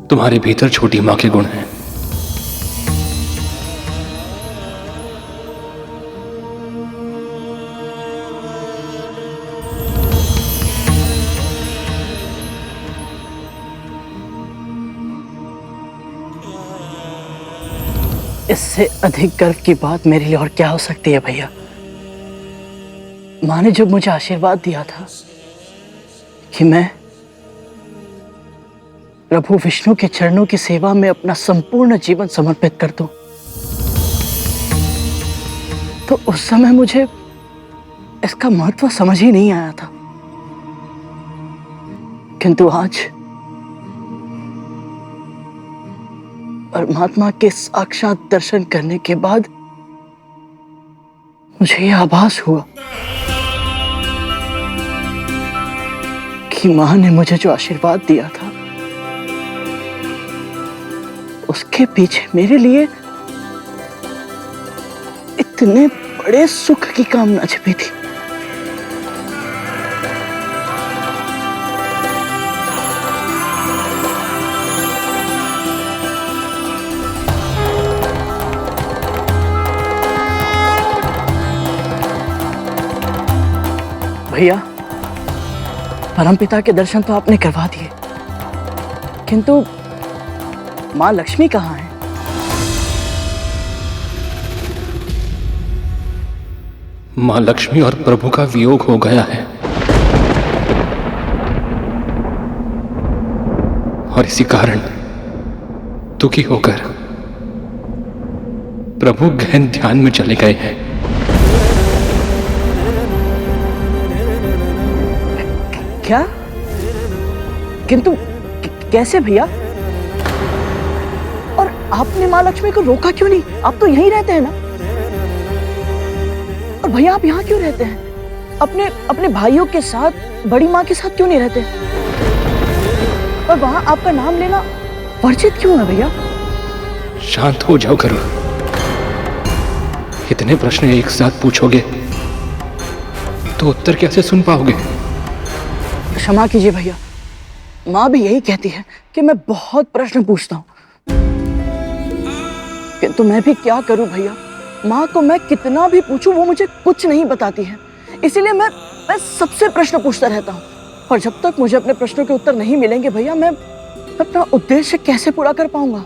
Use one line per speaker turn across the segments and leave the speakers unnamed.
तुम्हारे भीतर छोटी मां के गुण हैं।
इससे अधिक गर्व की बात मेरे लिए और क्या हो सकती है भैया। माँ ने जब मुझे आशीर्वाद दिया था कि मैं प्रभु विष्णु के चरणों की सेवा में अपना संपूर्ण जीवन समर्पित कर दूं, तो उस समय मुझे इसका महत्व समझ ही नहीं आया था। किंतु आज परमात्मा के साक्षात दर्शन करने के बाद मुझे यह आभास हुआ कि मां ने मुझे जो आशीर्वाद दिया था उसके पीछे मेरे लिए इतने बड़े सुख की कामना छिपी थी। भैया, परमपिता के दर्शन तो आपने करवा दिए, किंतु मां लक्ष्मी कहाँ है?
मां लक्ष्मी और प्रभु का वियोग हो गया है, और इसी कारण दुखी होकर प्रभु गहन ध्यान में चले गए हैं।
क्या? किंतु कैसे भैया? और आपने मां लक्ष्मी को रोका क्यों नहीं? आप तो यहीं रहते हैं ना। और भैया, आप यहाँ क्यों रहते हैं? अपने भाइयों के साथ, बड़ी माँ के साथ क्यों नहीं रहते? और वहां आपका नाम लेना वर्जित क्यों है भैया?
शांत हो जाओ गरुड़। इतने प्रश्न एक साथ पूछोगे तो उत्तर कैसे सुन पाओगे?
क्षमा कीजिए भैया, माँ भी यही कहती है कि मैं बहुत प्रश्न पूछता हूँ, किंतु मैं भी क्या करूं भैया। माँ को मैं कितना भी पूछूं वो मुझे कुछ नहीं बताती है। इसीलिए मैं सबसे प्रश्न पूछता रहता हूँ, और जब तक मुझे अपने प्रश्नों के उत्तर नहीं मिलेंगे भैया, मैं अपना उद्देश्य कैसे पूरा कर पाऊंगा?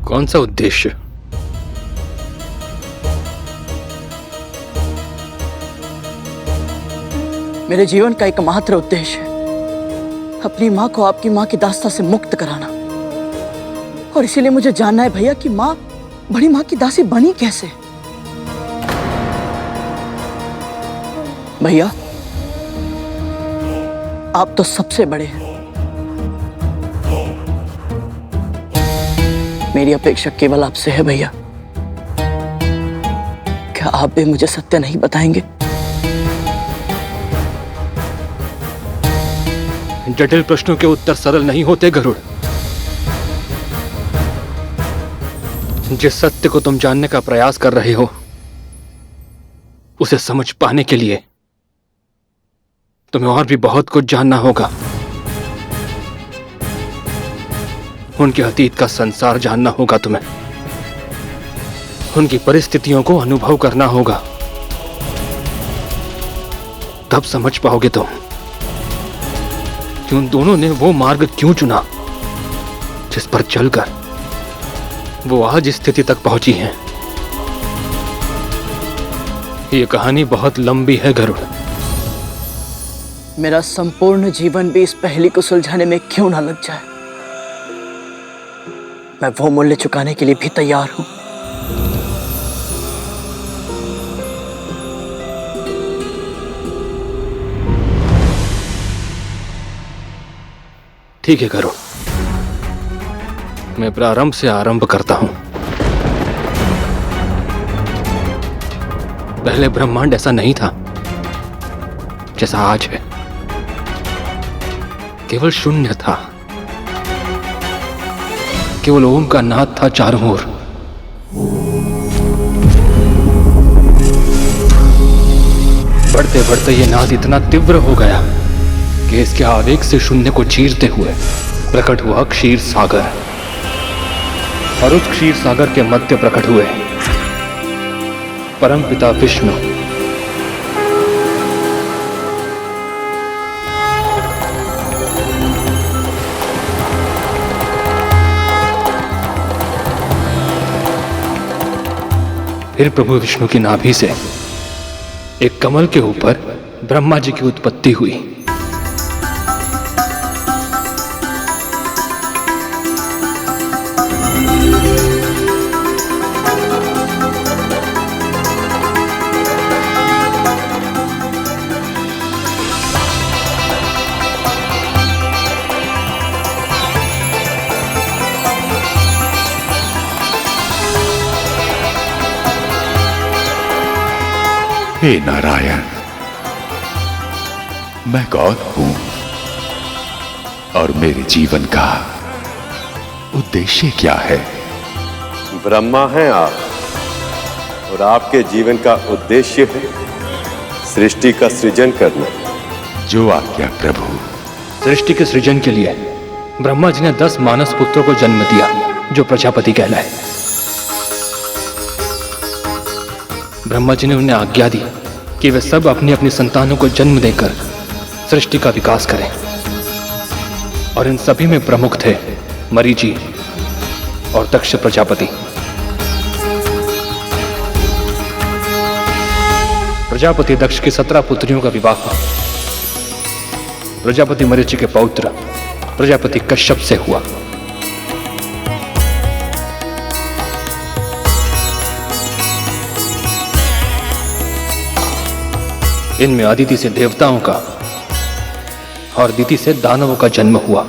कौन सा उद्देश्य?
मेरे जीवन का एकमात्र उद्देश्य है अपनी माँ को आपकी माँ की दास्ता से मुक्त कराना। और इसीलिए मुझे जानना है भैया कि माँ बड़ी माँ की दासी बनी कैसे? भैया, आप तो सबसे बड़े हैं, मेरी अपेक्षा केवल आपसे है भैया। क्या आप भी मुझे सत्य नहीं बताएंगे?
जटिल प्रश्नों के उत्तर सरल नहीं होते गरुड़। जिस सत्य को तुम जानने का प्रयास कर रहे हो उसे समझ पाने के लिए तुम्हें और भी बहुत कुछ जानना होगा। उनके अतीत का संसार जानना होगा तुम्हें, उनकी परिस्थितियों को अनुभव करना होगा, तब समझ पाओगे तुम कि उन दोनों ने वो मार्ग क्यों चुना जिस पर चलकर वो आज इस स्थिति तक पहुंची हैं। ये कहानी बहुत लंबी है गरुड़।
मेरा संपूर्ण जीवन भी इस पहेली को सुलझाने में क्यों ना लग जाए, मैं वो मूल्य चुकाने के लिए भी तैयार हूं।
ठीक है गरुड़, मैं प्रारंभ से आरंभ करता हूं। पहले ब्रह्मांड ऐसा नहीं था जैसा आज है, केवल शून्य था। केवल ओम का नाद था चारों ओर। बढ़ते बढ़ते ये नाद इतना तीव्र हो गया कि इसके आवेग से शून्य को चीरते हुए प्रकट हुआ क्षीर सागर, और उस क्षीर सागर के मध्य प्रकट हुए परमपिता विष्णु। फिर प्रभु विष्णु की नाभि से एक कमल के ऊपर ब्रह्मा जी की उत्पत्ति हुई।
हे नारायण, मैं कौन हूं और मेरे जीवन का उद्देश्य क्या है?
ब्रह्मा हैं आप, और आपके जीवन का उद्देश्य है सृष्टि का सृजन करना।
जो आज्ञा प्रभु।
सृष्टि के सृजन के लिए ब्रह्मा जी ने 10 मानस पुत्रों को जन्म दिया, जो प्रजापति कहलाए। ब्रह्मा जी ने उन्हें आज्ञा दी कि वे सब अपनी अपनी संतानों को जन्म देकर सृष्टि का विकास करें, और इन सभी में प्रमुख थे मरीचि और दक्ष प्रजापति। प्रजापति दक्ष की 17 पुत्रियों का विवाह प्रजापति मरीचि के पौत्र प्रजापति कश्यप से हुआ। इनमें अदिति से देवताओं का और दिति से दानवों का जन्म हुआ।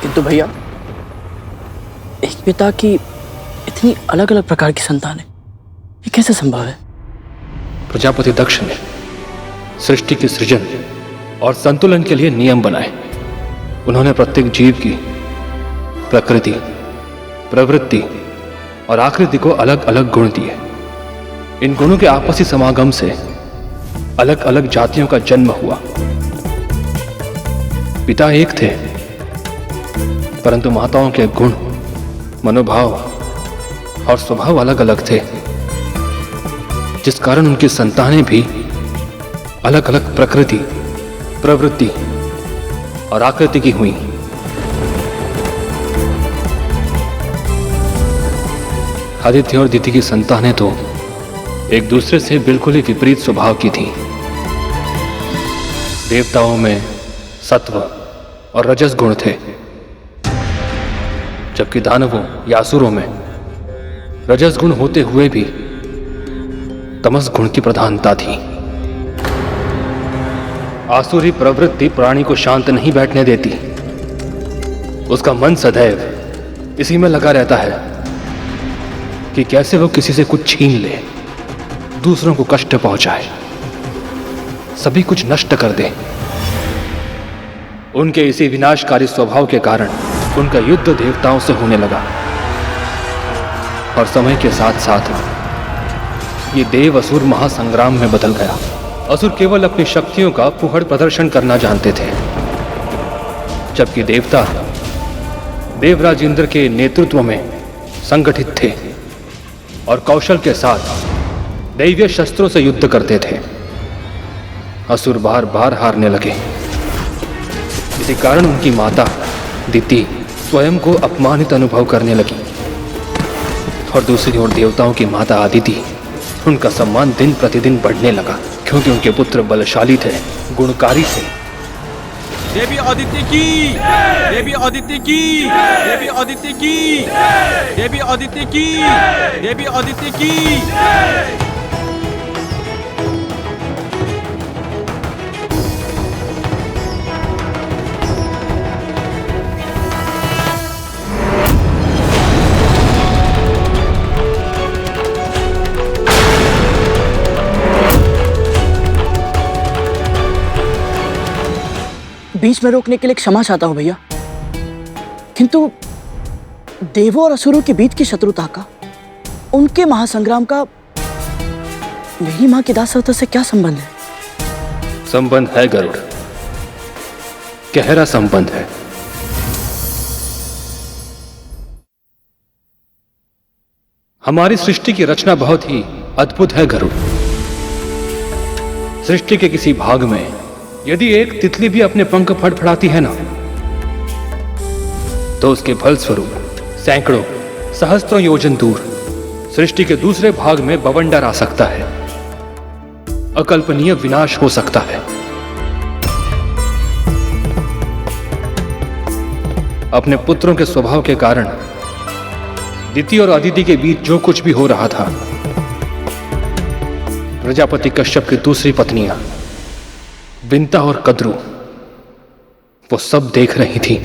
किंतु भैया, एक पिता की इतनी अलग अलग प्रकार की संतानें, ये कैसे संभव है?
प्रजापति दक्ष ने सृष्टि के सृजन और संतुलन के लिए नियम बनाए। उन्होंने प्रत्येक जीव की प्रकृति, प्रवृत्ति और आकृति को अलग अलग गुण दिए। इन गुणों के आपसी समागम से अलग अलग जातियों का जन्म हुआ। पिता एक थे, परंतु माताओं के गुण, मनोभाव और स्वभाव अलग अलग थे, जिस कारण उनकी संतानें भी अलग अलग प्रकृति, प्रवृत्ति और आकृति की हुई। आदित्य और दिति की संतानें तो एक दूसरे से बिल्कुल ही विपरीत स्वभाव की थीं। देवताओं में सत्व और रजस गुण थे, जबकि दानवों या असुरों में रजस गुण होते हुए भी तमस गुण की प्रधानता थी। आसुरी प्रवृत्ति प्राणी को शांत नहीं बैठने देती। उसका मन सदैव इसी में लगा रहता है कि कैसे वो किसी से कुछ छीन ले, दूसरों को कष्ट पहुंचाए, सभी कुछ नष्ट कर दे। उनके इसी विनाशकारी स्वभाव के कारण उनका युद्ध देवताओं से होने लगा, और समय के साथ साथ ये देव असुर महासंग्राम में बदल गया। असुर केवल अपनी शक्तियों का पुहड़ प्रदर्शन करना जानते थे, जबकि देवता देवराज इंद्र के नेतृत्व में संगठित थे और कौशल के साथ दैवीय शस्त्रों से युद्ध करते थे। असुर बार बार हारने लगे। इसी कारण उनकी माता दिति स्वयं को अपमानित अनुभव करने लगी, और दूसरी ओर देवताओं की माता आदिति, उनका सम्मान दिन प्रतिदिन बढ़ने लगा, क्योंकि उनके पुत्र बलशाली थे, गुणकारी थे।
देवी आदित्य की, देवी आदित्य की, देवी आदित्य की, देवी आदित्य की, देवी आदित्य की।
बीच में रोकने के लिए क्षमा चाहता हूं भैया, किंतु देवों और असुरों के बीच की शत्रुता का, उनके महासंग्राम का मेरी मां की दासत्व से क्या संबंध है?
संबंध है गरुड़, गहरा संबंध है। हमारी सृष्टि की रचना बहुत ही अद्भुत है गरुड़। सृष्टि के किसी भाग में यदि एक तितली भी अपने पंख फड़फड़ाती है ना, तो उसके फलस्वरूप सैकड़ों सहस्त्रों योजन दूर सृष्टि के दूसरे भाग में बवंडर आ सकता है, अकल्पनीय विनाश हो सकता है। अपने पुत्रों के स्वभाव के कारण दिति और अदिति के बीच जो कुछ भी हो रहा था, प्रजापति कश्यप की दूसरी पत्नियां विंता और कद्रू वो सब देख रही थी।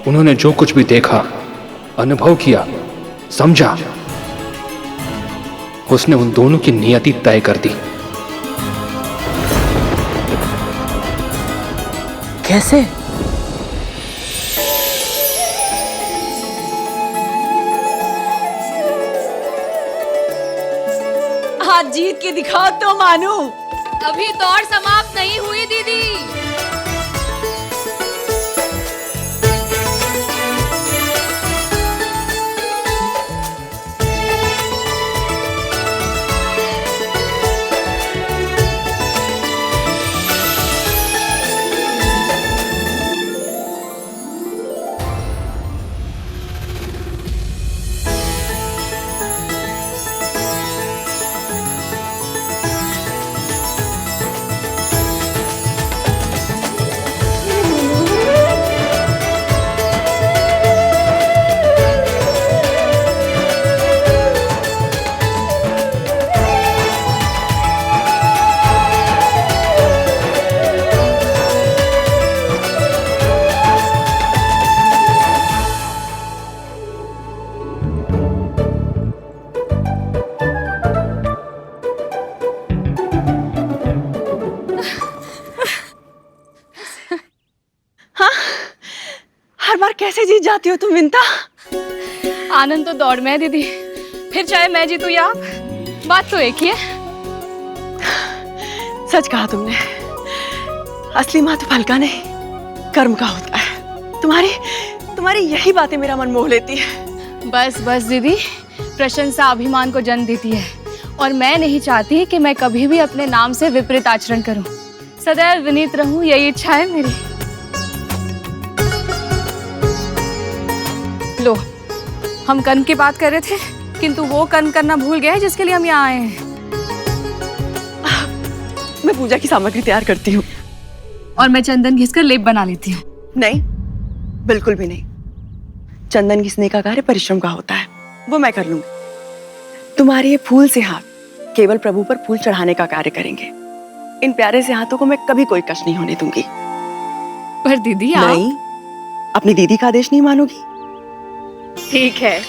उन्होंने जो कुछ भी देखा, अनुभव किया, समझा, उसने उन दोनों की नियति तय कर दी।
कैसे?
आज जीत के दिखाओ तो मानू।
अभी दौड़ समाप्त नहीं हुई दीदी।
हर बार कैसे जीत जाती हो तुम विंता?
आनंद तो दौड़ में है दीदी, फिर चाहे मैं जीतू या आप, बात तो एक ही है।
सच कहा तुमने, असली माँ तो फल का नहीं कर्म का होता है। तुम्हारी यही बातें मेरा मन मोह लेती है।
बस बस दीदी, प्रशंसा अभिमान को जन्म देती है और मैं नहीं चाहती कि मैं कभी भी अपने नाम से विपरीत आचरण करूं। सदैव विनीत रहूं, यही इच्छा है मेरी। लो, हम कर्म की बात कर रहे थे, किंतु वो कर्म करना भूल गए जिसके लिए हम यहाँ आए हैं।
मैं पूजा की सामग्री तैयार करती हूँ।
और मैं चंदन घिसकर लेप बना लेती हूँ।
नहीं, बिल्कुल भी नहीं। चंदन घिसने का कार्य परिश्रम का होता है, वो मैं कर लूंगी। तुम्हारे ये फूल से हाथ केवल प्रभु पर फूल चढ़ाने का कार्य करेंगे। इन प्यारे से हाथों को मैं कभी कोई कष्ट नहीं होने दूंगी।
पर दीदी आप...
नहीं, अपनी दीदी का आदेश नहीं मानोगी?
ठीक है।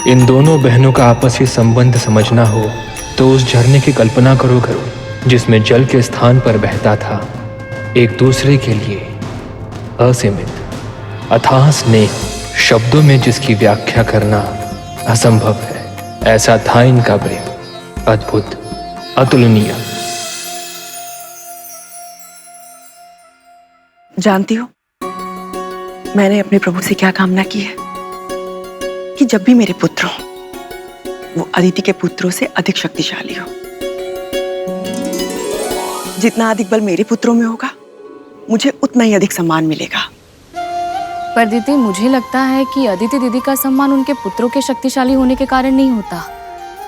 इन दोनों बहनों का आपसी संबंध समझना हो तो उस झरने की कल्पना करो गरुड़, जिसमें जल के स्थान पर बहता था एक दूसरे के लिए असीमित अथाह स्नेह, शब्दों में जिसकी व्याख्या करना असंभव है। ऐसा था इनका प्रेम, अद्भुत, अतुलनीय।
जानती हो, मैंने अपने प्रभु से क्या कामना की है? कि जब भी मेरे पुत्र हो, वो अदिति के पुत्रों से अधिक शक्तिशाली हो। जितना अधिक बल मेरे पुत्रों में होगा, मुझे उतना ही अधिक सम्मान मिलेगा।
पर दीदी, मुझे लगता है कि अदिति दीदी का सम्मान उनके पुत्रों के शक्तिशाली होने के कारण नहीं होता।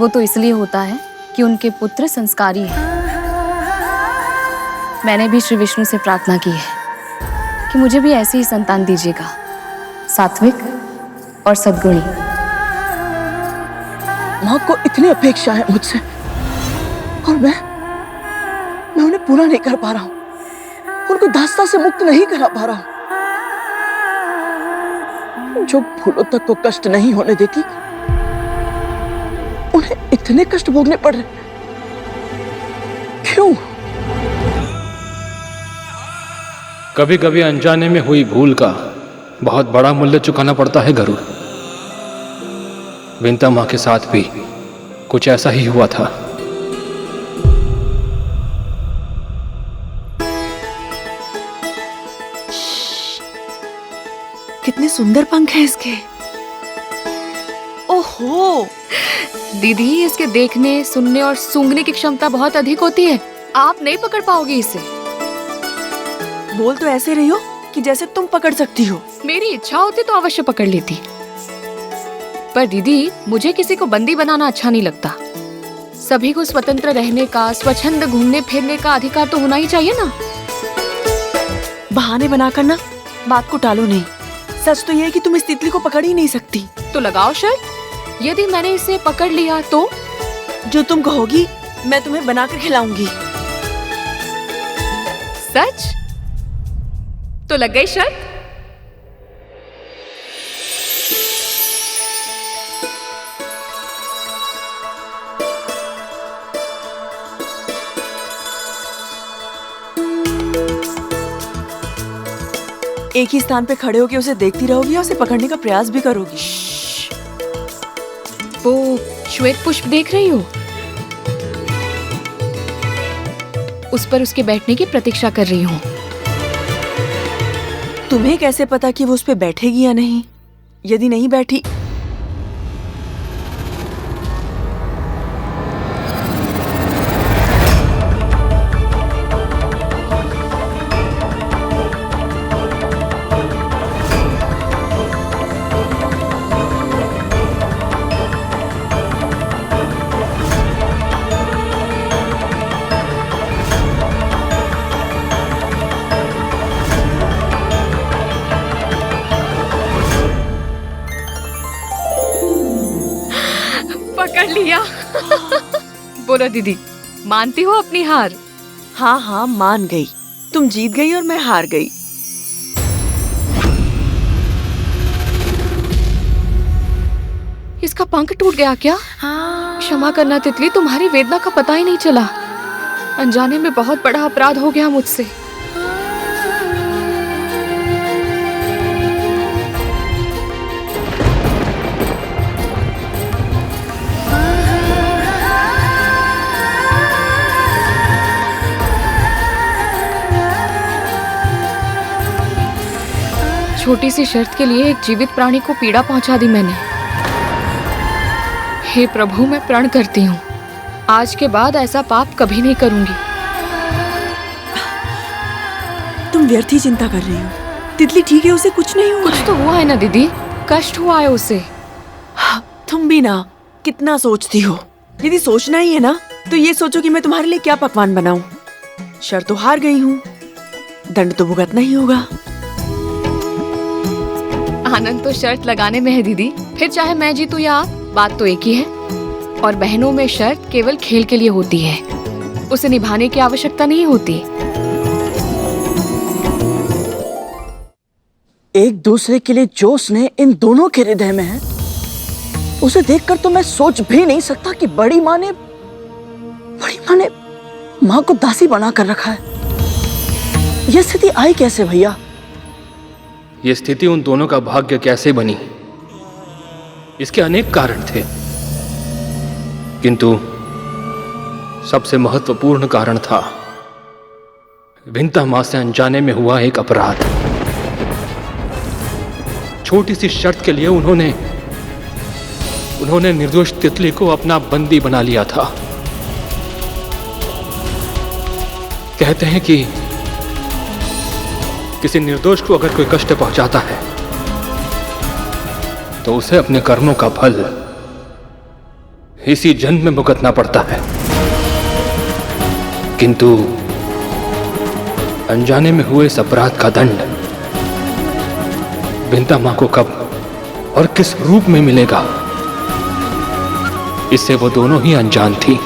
वो तो इसलिए होता है कि उनके पुत्र संस्कारी हैं। मैंने भी श्री विष्णु से प्रार्थना की है कि मुझे भी ऐसी ही संतान दीजिएगा, सात्विक और सद्गुणी।
माँ को इतनी अपेक्षा है मुझसे और मैं उन्हें पूरा नहीं कर पा रहा हूँ, उनको दास्ता से मुक्त नहीं करा पा रहा हूँ। जो फूलों तक को कष्ट नहीं होने देती, उन्हें इतने कष्ट भोगने पड़ रहे, क्यों?
कभी कभी अनजाने में हुई भूल का बहुत बड़ा मूल्य चुकाना पड़ता है गरुड़। विंता मां के साथ भी कुछ ऐसा ही हुआ था।
कितने सुंदर पंख हैं इसके। ओहो
दीदी, इसके देखने, सुनने और सूंघने की क्षमता बहुत अधिक होती है। आप नहीं पकड़ पाओगे इसे।
बोल तो ऐसे रही हो कि जैसे तुम पकड़ सकती हो।
मेरी इच्छा होती तो अवश्य पकड़ लेती, पर दीदी मुझे किसी को बंदी बनाना अच्छा नहीं लगता। सभी को स्वतंत्र रहने का, स्वच्छंद घूमने फिरने का अधिकार तो होना ही चाहिए ना।
बहाने बनाकर ना बात को टालो नहीं। सच तो ये है कि तुम इस तितली को पकड़ ही नहीं सकती।
तो लगाओ शर्त। यदि मैंने इसे पकड़ लिया तो?
जो तुम कहोगी मैं तुम्हें बनाकर खिलाऊंगी।
सच? तो लग गई शर्त।
एक ही स्थान पे खड़े होकर उसे देखती रहोगी और उसे पकड़ने का प्रयास भी करोगी।
वो श्वेत पुष्प देख रही हो? उस पर उसके बैठने की प्रतीक्षा कर रही हूँ।
तुम्हें कैसे पता कि वो उस पे बैठेगी या नहीं? यदि नहीं बैठी
पकड़ लिया। बोलो दीदी, मानती हो अपनी हार?
हाँ हाँ मान गई। तुम जीत गई और मैं हार गई।
इसका पंख टूट गया क्या? क्षमा करना तितली, तुम्हारी वेदना का पता ही नहीं चला। अनजाने में बहुत बड़ा अपराध हो गया मुझसे। छोटी सी शर्त के लिए एक जीवित प्राणी को पीड़ा पहुंचा दी मैंने। हे प्रभु, मैं प्रण करती हूँ आज के बाद ऐसा पाप कभी नहीं करूंगी।
तुम व्यर्थ ही चिंता कर रही हो। तितली ठीक है, उसे कुछ नहीं हुआ।
कुछ तो हुआ है ना दीदी, कष्ट हुआ है उसे।
तुम भी ना कितना सोचती हो। यदि सोचना ही है ना तो ये सोचो कि मैं तुम्हारे लिए क्या पकवान बनाऊं। शर्त तो हार गई हूँ, दंड तो भुगतना ही होगा।
आनंद तो शर्त लगाने में है दीदी, फिर चाहे मैं जीतूं या आप, बात तो एक ही है। और बहनों में शर्त केवल खेल के लिए होती है, उसे निभाने की आवश्यकता नहीं होती।
एक दूसरे के लिए जो स्नेह इन दोनों के हृदय में है, उसे देखकर तो मैं सोच भी नहीं सकता कि बड़ी माँ ने माँ को दासी बना कर रखा है। यह स्थिति आई कैसे भैया?
ये स्थिति उन दोनों का भाग्य कैसे बनी, इसके अनेक कारण थे, किंतु सबसे महत्वपूर्ण कारण था विंता मां से अनजाने में हुआ एक अपराध। छोटी सी शर्त के लिए उन्होंने निर्दोष तितली को अपना बंदी बना लिया था। कहते हैं कि किसी निर्दोष को अगर कोई कष्ट पहुंचाता है तो उसे अपने कर्मों का फल इसी जन्म में भुगतना पड़ता है। किंतु अनजाने में हुए इस अपराध का दंड विंता मां को कब और किस रूप में मिलेगा, इससे वो दोनों ही अनजान थी।